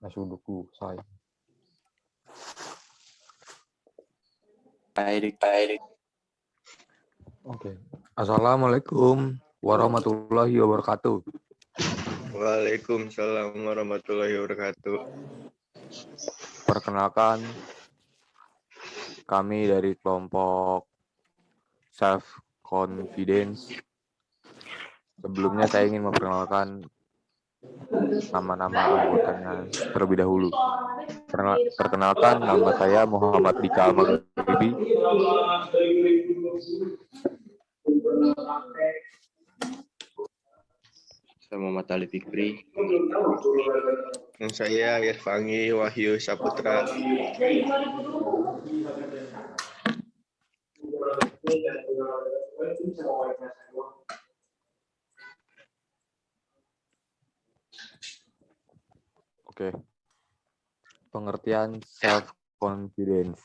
Nasuduku, say. Baik. Oke. Assalamualaikum warahmatullahi wabarakatuh. Waalaikumsalam warahmatullahi wabarakatuh. Perkenalkan, kami dari kelompok Self Confidence. Sebelumnya saya ingin memperkenalkan nama-nama anggotanya terlebih dahulu. Perkenalkan, nama saya Muhammad Dika Al-Maghribi. Saya Muhammad Ali Fikri. Dan saya Irfangi Wahyu Saputra. Oke. Pengertian self-confidence.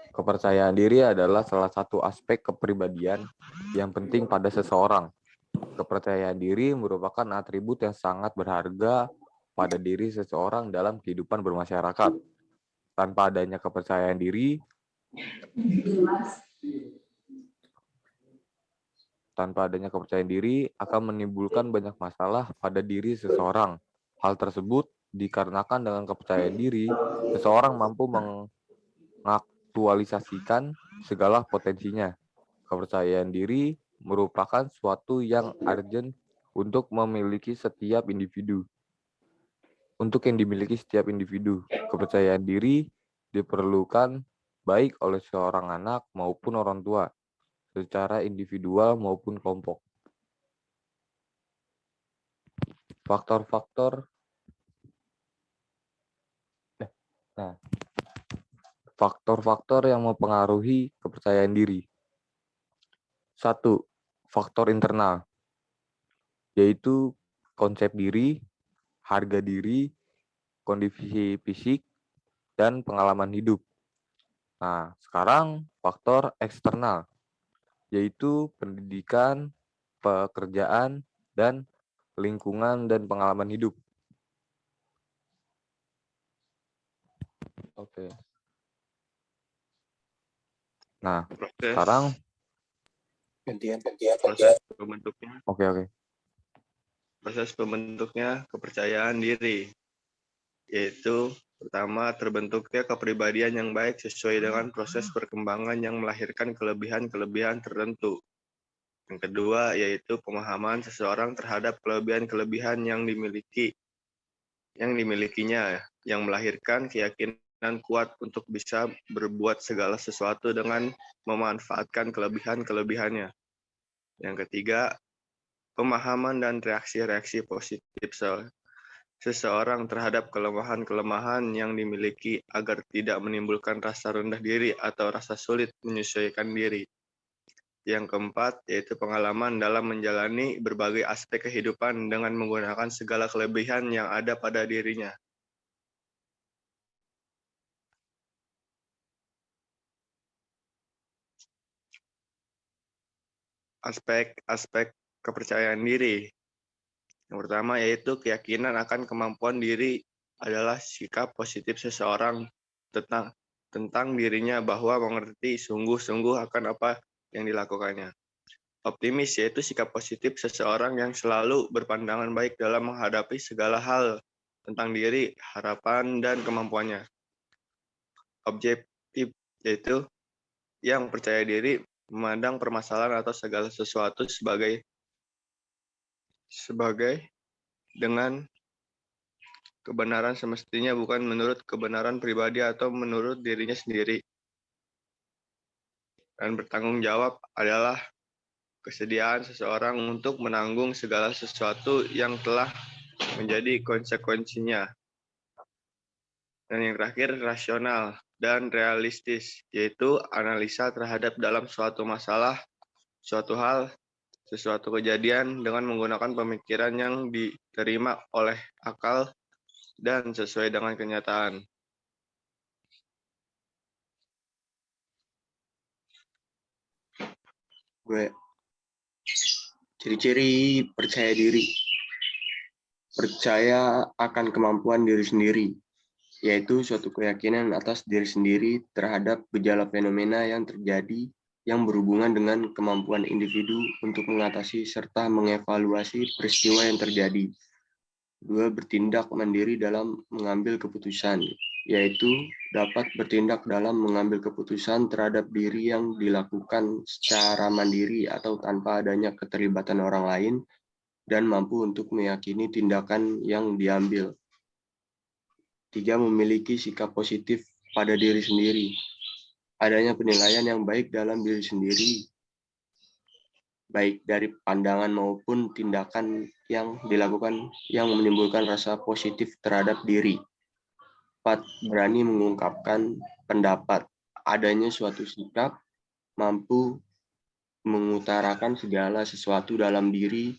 Kepercayaan diri adalah salah satu aspek kepribadian yang penting pada seseorang. Kepercayaan diri merupakan atribut yang sangat berharga pada diri seseorang dalam kehidupan bermasyarakat. Tanpa adanya kepercayaan diri akan menimbulkan banyak masalah pada diri seseorang. Hal tersebut dikarenakan dengan kepercayaan diri, seseorang mampu mengaktualisasikan segala potensinya. Kepercayaan diri merupakan suatu yang urgent untuk dimiliki setiap individu. Kepercayaan diri diperlukan baik oleh seorang anak maupun orang tua, secara individual maupun kelompok. Faktor-faktor yang mempengaruhi kepercayaan diri. 1. Faktor internal, yaitu konsep diri, harga diri, kondisi fisik, dan pengalaman hidup. Nah, sekarang faktor eksternal, yaitu pendidikan, pekerjaan, dan lingkungan dan pengalaman hidup. Oke. Nah, sekarang proses pembentuknya. Oke. Proses pembentuknya kepercayaan diri, yaitu pertama, terbentuknya kepribadian yang baik sesuai dengan proses perkembangan yang melahirkan kelebihan-kelebihan tertentu. Yang kedua, yaitu pemahaman seseorang terhadap kelebihan-kelebihan yang dimilikinya, yang melahirkan keyakinan kuat untuk bisa berbuat segala sesuatu dengan memanfaatkan kelebihan-kelebihannya. Yang ketiga, pemahaman dan reaksi-reaksi positif seseorang terhadap kelemahan-kelemahan yang dimiliki agar tidak menimbulkan rasa rendah diri atau rasa sulit menyesuaikan diri. Yang keempat, yaitu pengalaman dalam menjalani berbagai aspek kehidupan dengan menggunakan segala kelebihan yang ada pada dirinya. Aspek-aspek kepercayaan diri. Yang pertama yaitu keyakinan akan kemampuan diri adalah sikap positif seseorang tentang dirinya bahwa mengerti sungguh-sungguh akan apa yang dilakukannya. Optimis yaitu sikap positif seseorang yang selalu berpandangan baik dalam menghadapi segala hal tentang diri, harapan, dan kemampuannya. Objektif yaitu yang percaya diri memandang permasalahan atau segala sesuatu sebagai dengan kebenaran semestinya, bukan menurut kebenaran pribadi atau menurut dirinya sendiri. Dan bertanggung jawab adalah kesediaan seseorang untuk menanggung segala sesuatu yang telah menjadi konsekuensinya. Dan yang terakhir, rasional dan realistis, yaitu analisa terhadap dalam suatu masalah, suatu hal, sesuatu kejadian dengan menggunakan pemikiran yang diterima oleh akal dan sesuai dengan kenyataan. Gue ciri-ciri percaya diri. Percaya akan kemampuan diri sendiri, yaitu suatu keyakinan atas diri sendiri terhadap gejala fenomena yang terjadi yang berhubungan dengan kemampuan individu untuk mengatasi serta mengevaluasi peristiwa yang terjadi. 2. Bertindak mandiri dalam mengambil keputusan, yaitu dapat bertindak dalam mengambil keputusan terhadap diri yang dilakukan secara mandiri atau tanpa adanya keterlibatan orang lain, dan mampu untuk meyakini tindakan yang diambil. 3. Memiliki sikap positif pada diri sendiri. Adanya penilaian yang baik dalam diri sendiri, baik dari pandangan maupun tindakan yang dilakukan yang menimbulkan rasa positif terhadap diri. 4. Berani mengungkapkan pendapat. Adanya suatu sikap mampu mengutarakan segala sesuatu dalam diri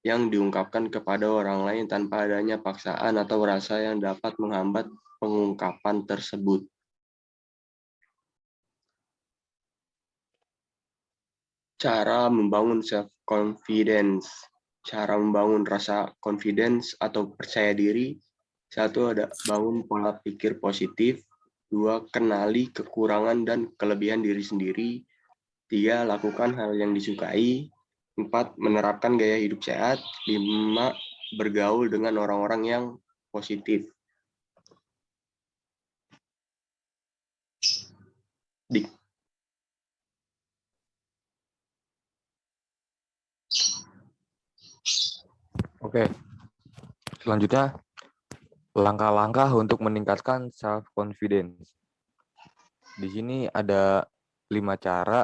yang diungkapkan kepada orang lain tanpa adanya paksaan atau rasa yang dapat menghambat pengungkapan tersebut. Cara membangun self-confidence. Cara membangun rasa confidence atau percaya diri. 1. Ada bangun pola pikir positif. 2. Kenali kekurangan dan kelebihan diri sendiri. 3. Lakukan hal yang disukai. 4. Menerapkan gaya hidup sehat. 5. Bergaul dengan orang-orang yang positif. Oke, selanjutnya langkah-langkah untuk meningkatkan self-confidence. Di sini ada 5 cara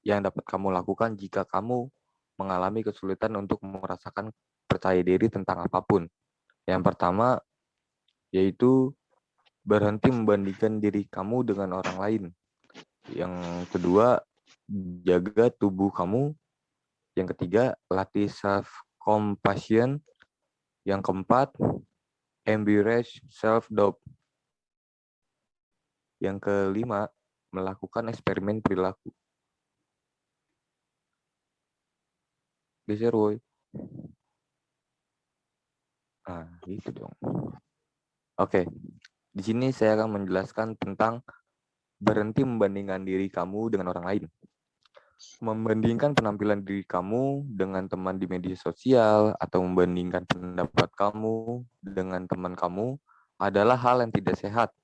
yang dapat kamu lakukan jika kamu mengalami kesulitan untuk merasakan percaya diri tentang apapun. Yang pertama, yaitu berhenti membandingkan diri kamu dengan orang lain. Yang kedua, jaga tubuh kamu. Yang ketiga, latih self-compassion. Yang keempat, embrace self-doubt. Yang kelima, melakukan eksperimen perilaku. Geser, woy. Nah, gitu dong. Oke, di sini saya akan menjelaskan tentang berhenti membandingkan diri kamu dengan orang lain. Membandingkan penampilan diri kamu dengan teman di media sosial atau membandingkan pendapat kamu dengan teman kamu adalah hal yang tidak sehat.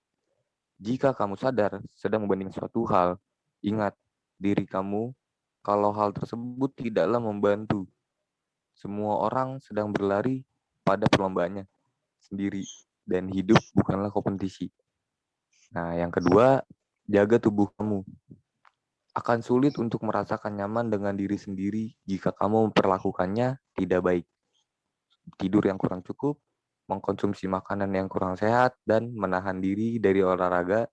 Jika kamu sadar sedang membandingkan suatu hal, ingat diri kamu kalau hal tersebut tidaklah membantu. Semua orang sedang berlari pada perlombaannya sendiri dan hidup bukanlah kompetisi. Nah, yang kedua, jaga tubuh kamu. Akan sulit untuk merasakan nyaman dengan diri sendiri jika kamu memperlakukannya tidak baik. Tidur yang kurang cukup, mengkonsumsi makanan yang kurang sehat, dan menahan diri dari olahraga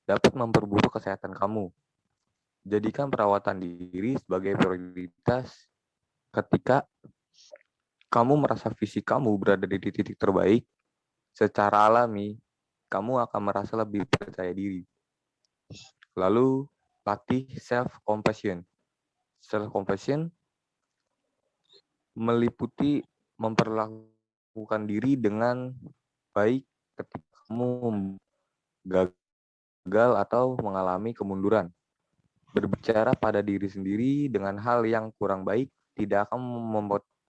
dapat memperburuk kesehatan kamu. Jadikan perawatan diri sebagai prioritas ketika kamu merasa fisik kamu berada di titik terbaik, secara alami, kamu akan merasa lebih percaya diri. Lalu, latih self-compassion. Self-compassion meliputi memperlakukan diri dengan baik ketika kamu gagal atau mengalami kemunduran. Berbicara pada diri sendiri dengan hal yang kurang baik tidak akan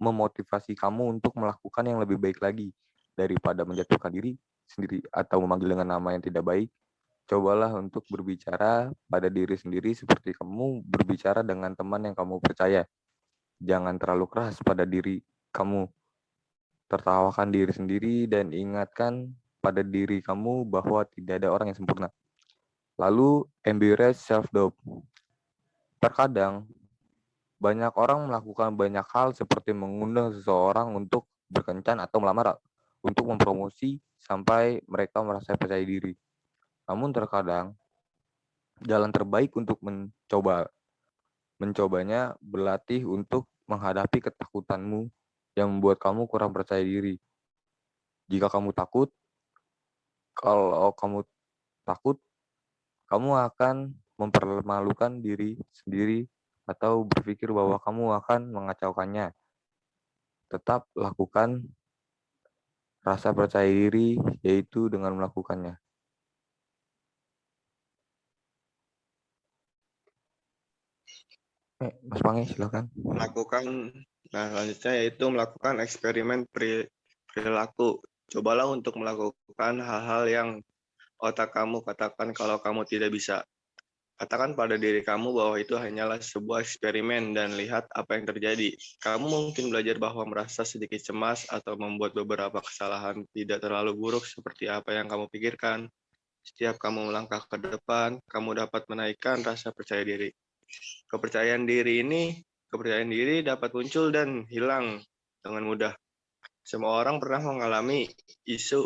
memotivasi kamu untuk melakukan yang lebih baik lagi. Daripada menjatuhkan diri sendiri atau memanggil dengan nama yang tidak baik, cobalah untuk berbicara pada diri sendiri seperti kamu berbicara dengan teman yang kamu percaya. Jangan terlalu keras pada diri kamu. Tertawakan diri sendiri dan ingatkan pada diri kamu bahwa tidak ada orang yang sempurna. Lalu, embrace self-doubt. Terkadang, banyak orang melakukan banyak hal seperti mengundang seseorang untuk berkencan atau melamar, untuk mempromosi sampai mereka merasa percaya diri. Namun terkadang, jalan terbaik untuk mencobanya berlatih untuk menghadapi ketakutanmu yang membuat kamu kurang percaya diri. Jika kamu takut, kamu akan mempermalukan diri sendiri atau berpikir bahwa kamu akan mengacaukannya. Tetap lakukan rasa percaya diri yaitu dengan melakukannya. Mas Pange, silakan. Selanjutnya yaitu melakukan eksperimen perilaku. Cobalah untuk melakukan hal-hal yang otak kamu katakan kalau kamu tidak bisa. Katakan pada diri kamu bahwa itu hanyalah sebuah eksperimen dan lihat apa yang terjadi. Kamu mungkin belajar bahwa merasa sedikit cemas atau membuat beberapa kesalahan tidak terlalu buruk seperti apa yang kamu pikirkan. Setiap kamu melangkah ke depan, kamu dapat menaikkan rasa percaya diri. Kepercayaan diri dapat muncul dan hilang dengan mudah. Semua orang pernah mengalami isu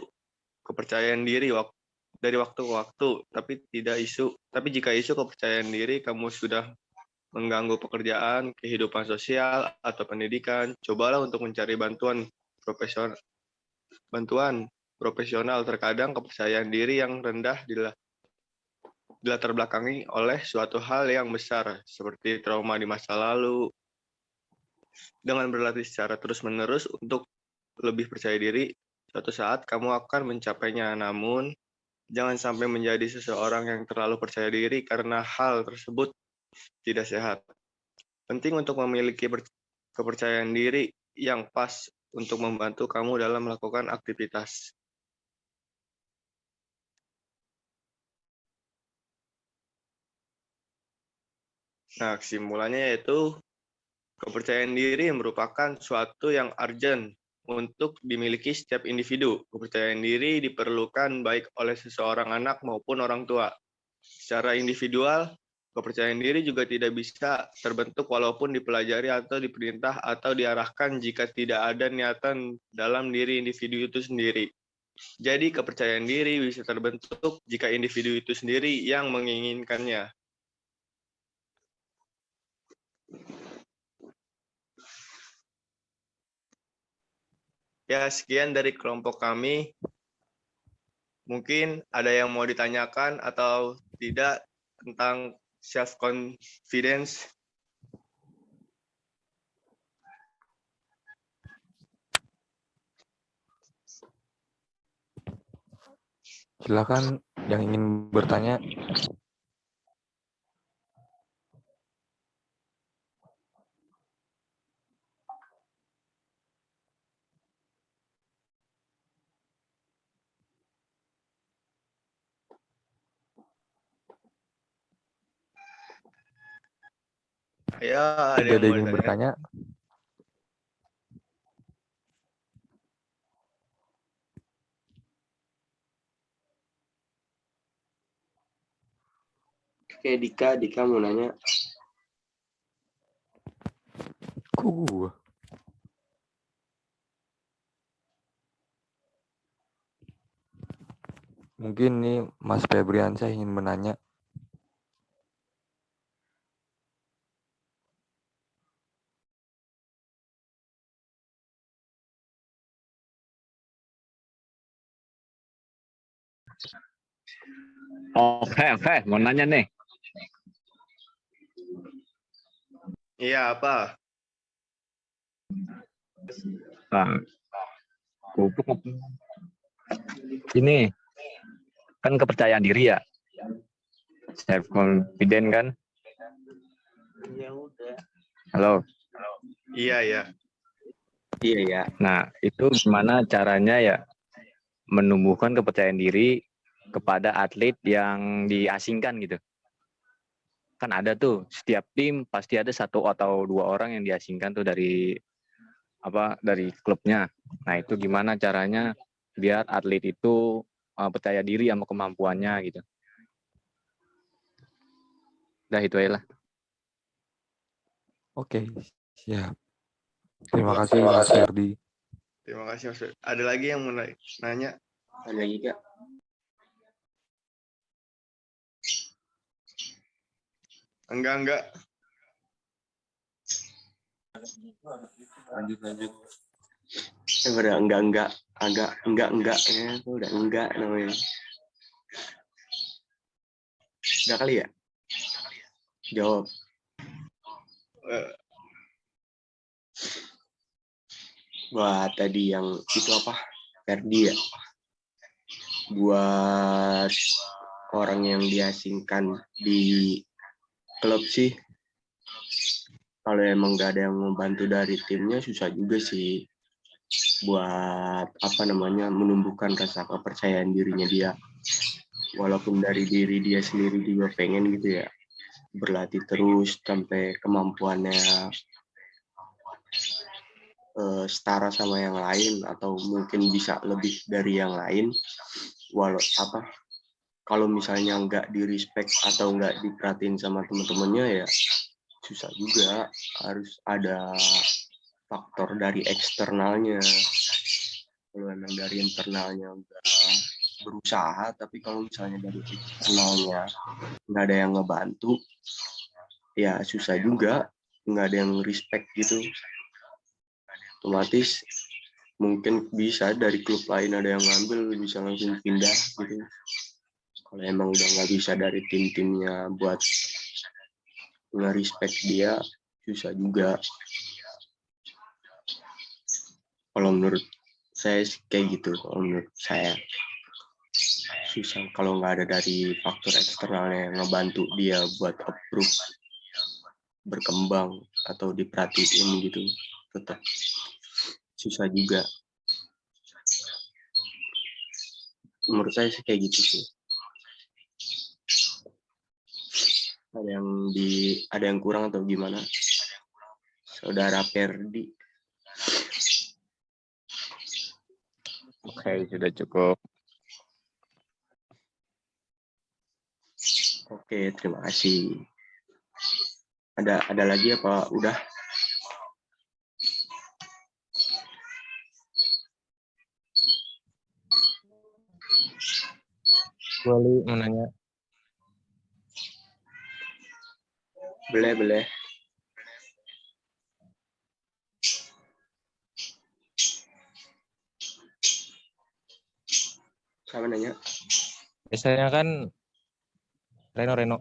kepercayaan diri dari waktu ke waktu, tapi jika isu kepercayaan diri kamu sudah mengganggu pekerjaan, kehidupan sosial, atau pendidikan, cobalah untuk mencari bantuan profesional. Terkadang kepercayaan diri yang rendah dilatar belakangi oleh suatu hal yang besar, seperti trauma di masa lalu. Dengan berlatih secara terus-menerus untuk lebih percaya diri, suatu saat kamu akan mencapainya. Namun, jangan sampai menjadi seseorang yang terlalu percaya diri karena hal tersebut tidak sehat. Penting untuk memiliki kepercayaan diri yang pas untuk membantu kamu dalam melakukan aktivitas. Nah, kesimpulannya yaitu kepercayaan diri merupakan suatu yang urgent untuk dimiliki setiap individu. Kepercayaan diri diperlukan baik oleh seseorang anak maupun orang tua. Secara individual, kepercayaan diri juga tidak bisa terbentuk walaupun dipelajari atau diperintah atau diarahkan jika tidak ada niatan dalam diri individu itu sendiri. Jadi kepercayaan diri bisa terbentuk jika individu itu sendiri yang menginginkannya. Ya, sekian dari kelompok kami. Mungkin ada yang mau ditanyakan atau tidak tentang self-confidence. Silakan yang ingin bertanya. Ya, ada Tidak yang ada mau yang ingin bertanya. Oke, Dika mau nanya. Mungkin nih Mas Febriansyah ingin menanya. Oke, mau nanya nih. Iya, apa? Nah, ini kan kepercayaan diri ya, self confident kan? Halo. Iya, ya. Iya ya. Nah, itu gimana caranya ya menumbuhkan kepercayaan diri kepada atlet yang diasingkan gitu? Kan ada tuh setiap tim pasti ada satu atau dua orang yang diasingkan tuh dari klubnya. Nah, itu gimana caranya biar atlet itu percaya diri sama kemampuannya gitu. Udah itu aja lah. Oke, siap. Terima kasih Mas Ferdi. Terima kasih, Mas. Ada lagi yang mau nanya? Ada lagi, Kak? Enggak. Lanjut. Udah enggak ya, udah enggak namanya. Udah kali ya? Jawab. Wah, tadi yang itu apa? Ferdi ya, buat orang yang diasingkan di klub sih, kalau emang nggak ada yang membantu dari timnya susah juga sih buat menumbuhkan rasa kepercayaan dirinya dia. Walaupun dari diri dia sendiri juga pengen gitu ya, berlatih terus sampai kemampuannya setara sama yang lain atau mungkin bisa lebih dari yang lain. Kalau misalnya nggak di respect atau nggak diperhatiin sama teman-temannya ya susah juga, harus ada faktor dari eksternalnya. Kalau emang dari internalnya udah berusaha, tapi kalau misalnya dari eksternalnya nggak ada yang ngebantu, ya susah juga, nggak ada yang respect gitu. Otomatis mungkin bisa dari klub lain ada yang ngambil, bisa langsung pindah gitu. Kalau emang udah nggak bisa dari tim-timnya buat nge-respect dia, susah juga. Kalau menurut saya kayak gitu, kalau menurut saya susah kalau nggak ada dari faktor eksternalnya yang ngebantu dia buat approve, berkembang atau diperhatiin gitu, tetap susah juga. Menurut saya sih kayak gitu sih. Ada yang kurang atau gimana, Saudara Ferdi? Oke, sudah cukup. Oke, terima kasih. Ada lagi apa udah? Boleh mau nanya. Boleh. Siapa nanya? Biasanya kan Reno.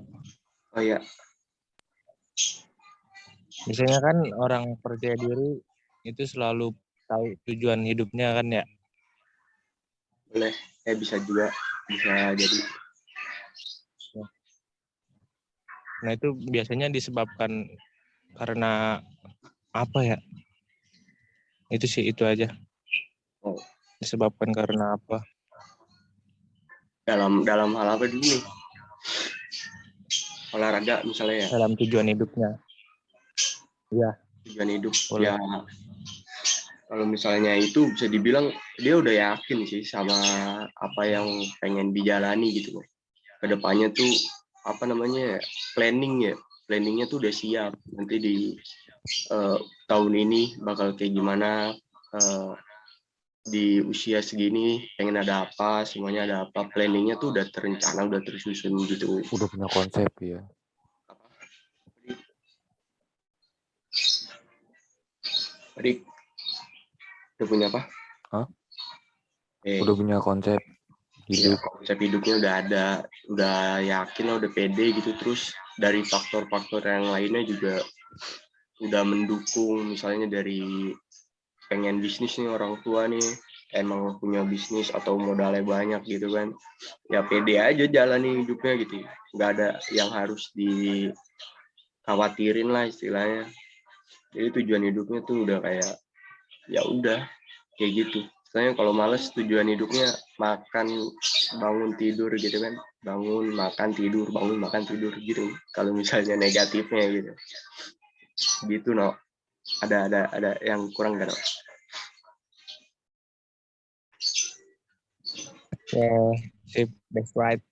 Oh ya, Biasanya kan orang percaya diri itu selalu tahu tujuan hidupnya kan ya. boleh. Bisa juga, bisa jadi. Nah itu biasanya disebabkan karena apa ya? Itu sih itu aja. Oh, Disebabkan karena apa? dalam hal apa dulu nih? Olahraga misalnya ya, Dalam tujuan hidupnya. Iya, tujuan hidup. boleh. Ya, kalau misalnya itu bisa dibilang dia udah yakin sih sama apa yang pengen dijalani gitu. Kedepannya tuh planningnya tuh udah siap. Nanti di tahun ini bakal kayak gimana, di usia segini pengen ada apa, semuanya ada apa, planningnya tuh udah terencana, udah tersusun gitu. Udah punya konsep ya. Adik, udah punya apa? Hah? Udah punya konsep Iya, hidup. konsep hidupnya udah ada, udah yakin, udah pede gitu. Terus dari faktor-faktor yang lainnya juga udah mendukung, misalnya dari pengen bisnis nih, orang tua nih emang punya bisnis atau modalnya banyak gitu kan, ya pede aja jalani hidupnya gitu, nggak ada yang harus dikhawatirin lah istilahnya. Jadi tujuan hidupnya tuh udah kayak ya udah kayak gitu. Soalnya kalau males tujuan hidupnya makan, bangun, tidur gitu kan, bangun makan tidur, bangun makan tidur gitu. Kalau misalnya negatifnya gitu no. Ada yang kurang kan? Yeah, sip, that's right.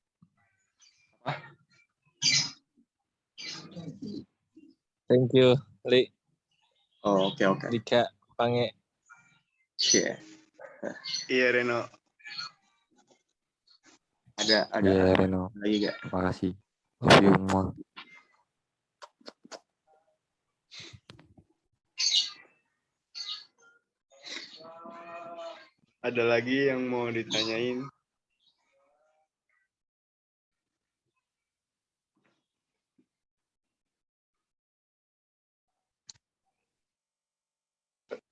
Thank you, Li, Oh, oke. Dika, Pange. Yeah. Iya Reno. Ada Iya, Reno. lagi nggak? Makasih. Love you semua. Ada lagi yang mau ditanyain?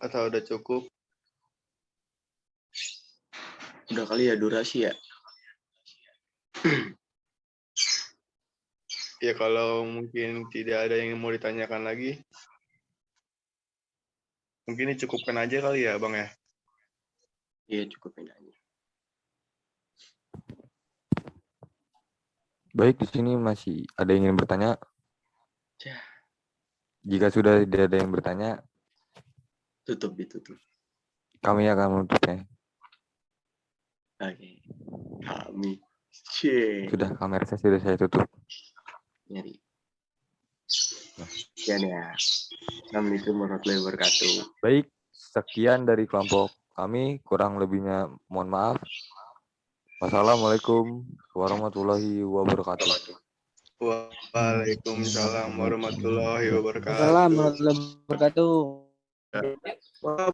Atau udah cukup? Udah kali ya durasi ya. Ya kalau mungkin tidak ada yang mau ditanyakan lagi, mungkin dicukupkan aja kali ya Bang ya. Iya cukupin aja. Baik, di sini masih ada yang ingin bertanya? Cah. Jika sudah tidak ada yang bertanya, Ditutup. kami akan menutupnya. Oke. Kami. Cie. Sudah, kamera saya sudah saya tutup. Nyari. Sekian ya. Assalamualaikum warahmatullahi wabarakatuh. Baik, sekian dari kelompok kami. Kurang lebihnya mohon maaf. Wassalamualaikum warahmatullahi wabarakatuh. Waalaikumsalam warahmatullahi wabarakatuh. Assalamualaikum warahmatullahi wabarakatuh.